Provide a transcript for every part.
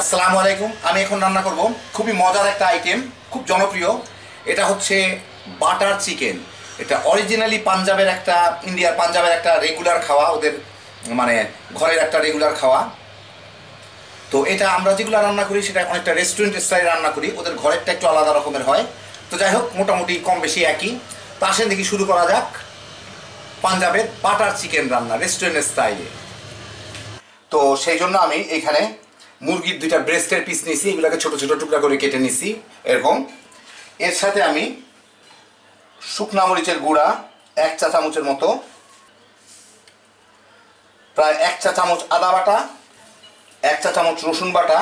আসসালামু আলাইকুম। আমি এখন রান্না করব খুবই মজার একটা আইটেম, খুব জনপ্রিয়। এটা হচ্ছে বাটার চিকেন। এটা অরিজিনালি পাঞ্জাবের একটা, ইন্ডিয়ার পাঞ্জাবের একটা রেগুলার খাওয়া, ওদের মানে ঘরের একটা রেগুলার খাওয়া। তো এটা আমরা যেগুলো রান্না করি সেটা অনেকটা রেস্টুরেন্ট স্টাইলে রান্না করি, ওদের ঘরেরটা একটু আলাদা রকমের হয়। তো যাই হোক, মোটামুটি কম বেশি একই। তো আসেন দেখি শুরু করা যাক পাঞ্জাবের বাটার চিকেন রান্না রেস্টুরেন্ট স্টাইলে। তো সেই জন্য আমি এখানে মুরগির দুইটা ব্রেস্টের পিস নিয়েছি, এগুলোকে ছোট ছোট টুকরা করে কেটে নিছি এরকম। এর সাথে আমি শুকনা মরিচের গুঁড়া 1 চা চামচের মতো, প্রায় 1 চা চামচ আদা বাটা, 1 চা চামচ রসুন বাটা,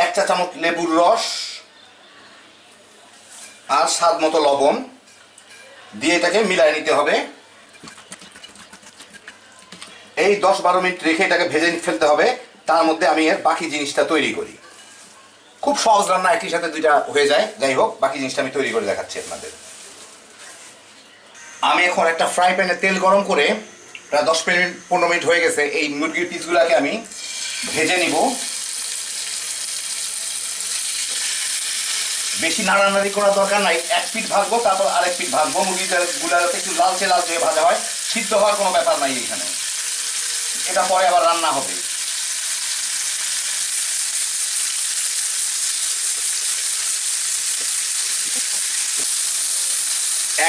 1 চা চামচ লেবুর রস আর স্বাদ মতো লবণ দিয়ে এটাকে মিলাই নিতে হবে। এই 10-12 মিনিট রেখে এটাকে ভেজে ফেলতে হবে। তার মধ্যে আমি এর বাকি জিনিসটা তৈরি করি। খুব সহজ রান্না, একটির সাথে দুইটা হয়ে যায়। যাই হোক, বাকি জিনিসটা আমি তৈরি করে দেখাচ্ছি আপনাদের। আমি এখন একটা ফ্রাই প্যানে তেল গরম করে প্রায় 10-15 মিনিট হয়ে গেছে। এই মুরগির পিসগুলোকে আমি ভেজে নিব। বেশি নাড়ানাড়ি করার দরকার নাই, এক পিঠ ভাজবো তারপর আরেক পিঠ ভাজবো। মুরগিগুলো যাতে একটু লালচে লালচে ভাজা হয়, সিদ্ধ হওয়ার কোনো ব্যাপার নাই এখানে। এটা পরে আবার রান্না হবে।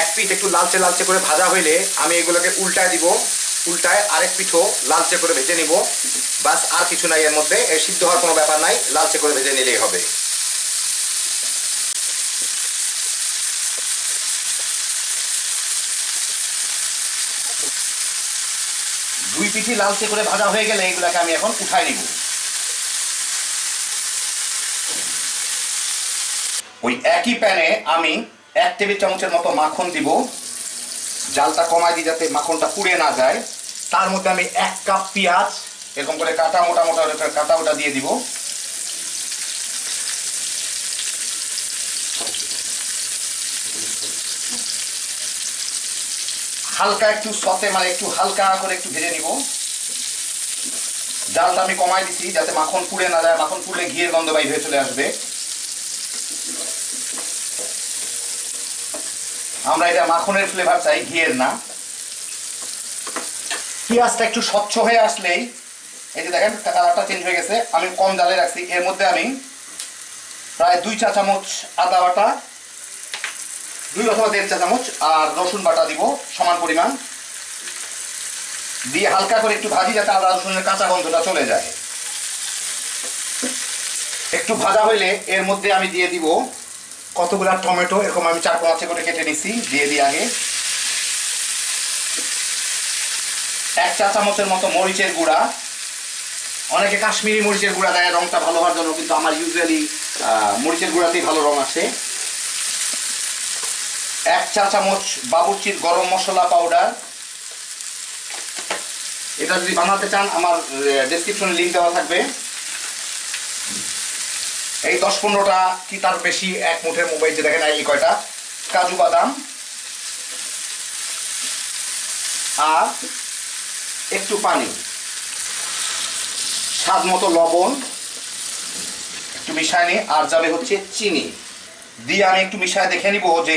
এক পিঠ একটু লালচে লালচে করে ভাজা হইলে আমি এগুলোকে উল্টায় দিব, উল্টায় আরেক পিঠও লালচে করে ভেজে নিব। বাস, আর কিছু নাই এর মধ্যে। এর সিদ্ধ হওয়ার কোনো ব্যাপার নাই, লালচে করে ভেজে নিলেই হবে। দুই পিঠই লালচে করে ভাজা হয়ে গেলে এগুলোকে আমি এখন উঠাই নিব। ওই একই প্যানে আমি 1 টেবিল চামচের মতো মাখন দিব। জালটা কমাই দিই যাতে মাখনটা পুড়ে না যায়। তার মধ্যে আমি 1 কাপ পেঁয়াজ এরকম করে কাটা, মোটা মোটা কাটা, ওটা দিয়ে দিব। হালকা একটু সতে, মানে একটু হালকা করে একটু ভেজে নিব। জালটা আমি কমাই দিচ্ছি যাতে মাখন পুড়ে না যায়। মাখন পুড়লে ঘিয়ের গন্ধ বাইর হয়ে চলে আসবে। আমরা এটা মাখনের ফ্লেভার চাই, ঘিয়ের না। পেঁয়াজটা একটু স্বচ্ছ হয়ে আসলেই, এই যে দেখেন কালারটা চেঞ্জ হয়ে গেছে, আমি কম জালে রাখছি। এর মধ্যে আমি প্রায় 2 চা চামচ আদা বাটা, 2 অথবা 1.5 চা চামচ আর রসুন বাটা দিব সমান পরিমাণ, দিয়ে হালকা করে একটু ভাজি যাতে আদা রসুনের কাঁচা গন্ধটা চলে যায়। একটু ভাজা হইলে এর মধ্যে আমি দিয়ে দিব কতগুলা টমেটো, এরকম আমি 4-5 করে কেটে নিচ্ছি, দিয়ে দিই আগে। 1 চা চামচের মতো মরিচের গুঁড়া। অনেকে কাশ্মীরি মরিচের গুঁড়া দেয় রংটা ভালো হওয়ার জন্য, কিন্তু আমার ইউজুয়ালি মরিচের গুঁড়াতেই ভালো রং আসে। 1 চা চামচ বাবুর্চির গরম মশলা পাউডার। এটা যদি বানাতে চান আমার ডেসক্রিপশনে লিঙ্ক দেওয়া থাকবে। এই 10-15টা কি তার বেশি, এক মুঠের মোবাইল যে দেখেন এই কয়টা কাজু বাদাম, আর একটু পানি, স্বাদ মতো লবণ একটু মিশায় নিই, আর যাবে হচ্ছে চিনি দিয়ে আমি একটু মিশায় দেখে নিব যে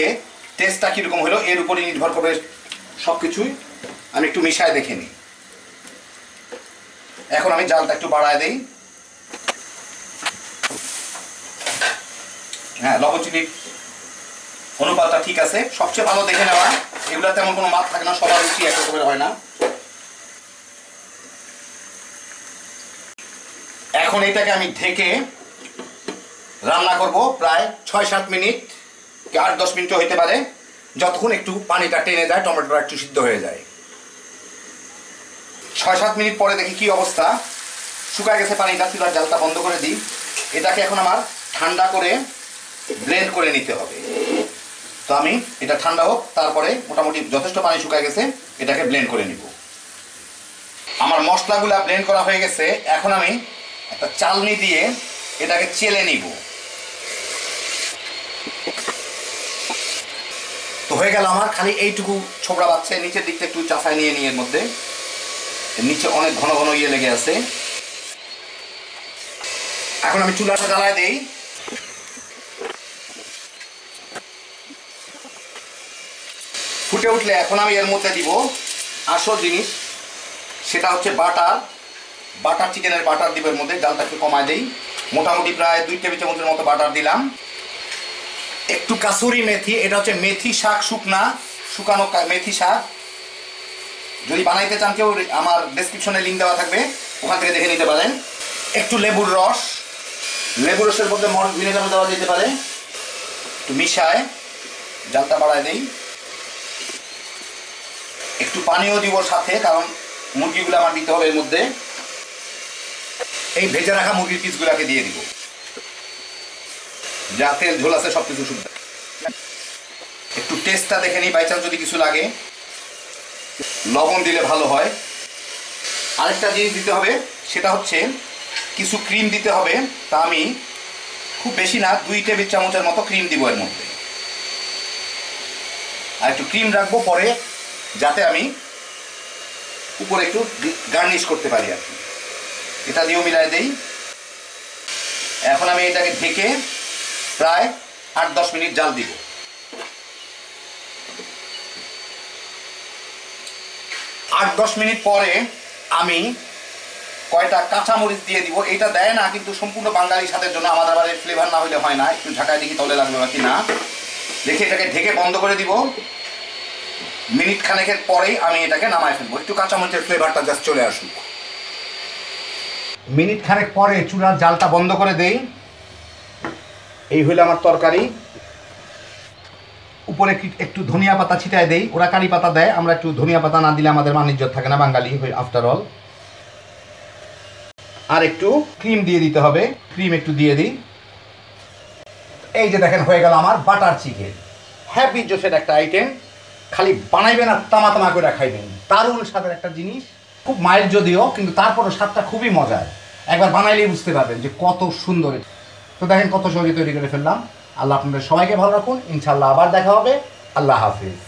টেস্টটা কীরকম হলো। এর উপরই নির্ভর করবে সব কিছুই। আমি একটু মিশায় দেখে নিই। এখন আমি জালটা একটু বাড়ায় দিই। হ্যাঁ, লবণ চিনির অনুপাতটা ঠিক আছে। সবচেয়ে ভালো দেখে নেওয়া, এগুলো তেমন কোনো মাপ থাকে না, সবার রুচি এক রকমের হয় না। এখন এটাকে আমি ঢেকে রান্না করব প্রায় 6-7 মিনিট, 8-10 মিনিটও হতে পারে, যতক্ষণ একটু পানিটা টেনে যায়, টমেটোটা একটু সিদ্ধ হয়ে যায়। 6-7 মিনিট পরে দেখি কি অবস্থা, শুকায় গেছে পানিটা। চুলার জালটা বন্ধ করে দিই। এটাকে এখন আমার ঠান্ডা করে ব্লেন্ড করে নিতে হবে। তো আমি এটা ঠান্ডা হোক, তারপরে মোটামুটি যথেষ্ট পানি শুকায় গেছে, এটাকে ব্লেন্ড করে নিব। আমার মশলাগুলা ব্লেন্ড করা হয়ে গেছে। এখন আমি একটা চালনি দিয়ে এটাকে চেলে নিব। তো হয়ে গেল আমার, খালি এইটুকু ছোবড়া বাচ্চা। নিচের দিকটা একটু চাষায় নিয়ে নিয়ে, এর মধ্যে নিচে অনেক ঘন ঘন ইয়ে লেগে আছে। এখন আমি চুলাটা জ্বালায় দেই। ফুটে উঠলে এখন আমি এর মধ্যে দিব আসল জিনিস, সেটা হচ্ছে বাটার চিকেনের বাটার দিব এর মধ্যে। জালটা একটু কমায় দেই, মোটামুটি প্রায় 2 টেবিল চামচের মতো বাটার দিলাম। একটু কাসুরি মেথি, এটা হচ্ছে মেথি শাক, শুকানো মেথি শাক। যদি বানাইতে চান কেউ, আমার ডেসক্রিপশনে লিঙ্ক দেওয়া থাকবে, ওখান থেকে দেখে নিতে পারেন। একটু লেবুর রসের মধ্যে মরিচ ভিনেগারও দেওয়া যেতে পারে। একটু মিশায় জালটা বাড়ায় দেই। একটু পানিও দিব সাথে, কারণ মুরগিগুলো আমার দিতে হবে এর মধ্যে। এই ভেজে রাখা মুরগির পিসগুলোকে দিয়ে দিব, যা তেল ঝোল আছে সব কিছু শুদ্ধ। একটু টেস্টটা দেখে নিই, বাই চান্স যদি কিছু লাগে লবণ দিলে ভালো হয়। আরেকটা জিনিস দিতে হবে, সেটা হচ্ছে কিছু ক্রিম দিতে হবে। তা আমি খুব বেশি না, 2 টেবিল চামচের মতো ক্রিম দিব এর মধ্যে। আর একটু ক্রিম রাখবো পরে, যাতে আমি উপরে একটু গার্নিশ করতে পারি আর কি। এটা দিয়েও মিলাই দেই। এখন আমি এটাকে ঢেকে প্রায় 8-10 মিনিট জাল দিব। 8-10 মিনিট পরে আমি কয়টা কাঁচামরিচ দিয়ে দিব। এটা দেয় না কিন্তু সম্পূর্ণ বাঙালি স্বাদের জন্য, আমাদের বাড়ির ফ্লেভার না হলে হয় না। একটু ঢাকায় দেখি তলে লাগবে নাকি না, দেখে এটাকে ঢেকে বন্ধ করে দিব। মিনিট খানেকের পরেই আমি এটাকে নামায় ফেলবো, একটু কাঁচামরিচের ফ্লেভারটা জাস্ট চলে আসুক। মিনিট খানেক পরে চুলার জালটা বন্ধ করে দেই। এই হইল আমার তরকারি। উপরে একটু ধনিয়া পাতা ছিটায় দেই। ওরা কারি পাতা দেয়, আমরা একটু ধনিয়া পাতা না দিলে আমাদের বাণিজ্য থাকে না, বাঙালি হই আফটার অল। আর একটু ক্রিম দিয়ে দিতে হবে, ক্রিম একটু দিয়ে দিই। এই যে দেখেন হয়ে গেল আমার বাটার চিকেন। হ্যাপি জোসের একটা আইটেম, খালি বানাইবেন আর তামা করে খাইবেন। দারুণ স্বাদের একটা জিনিস, খুব মাইল্ড যদিও, কিন্তু তারপরও স্বাদটা খুবই মজার। একবার বানাইলেই বুঝতে পারবেন যে কত সুন্দর। তো দেখেন কত সহজে তৈরি করে ফেললাম। আল্লাহ আপনাদের সবাইকে ভালো রাখুন। ইনশাল্লাহ আবার দেখা হবে। আল্লাহ হাফিজ।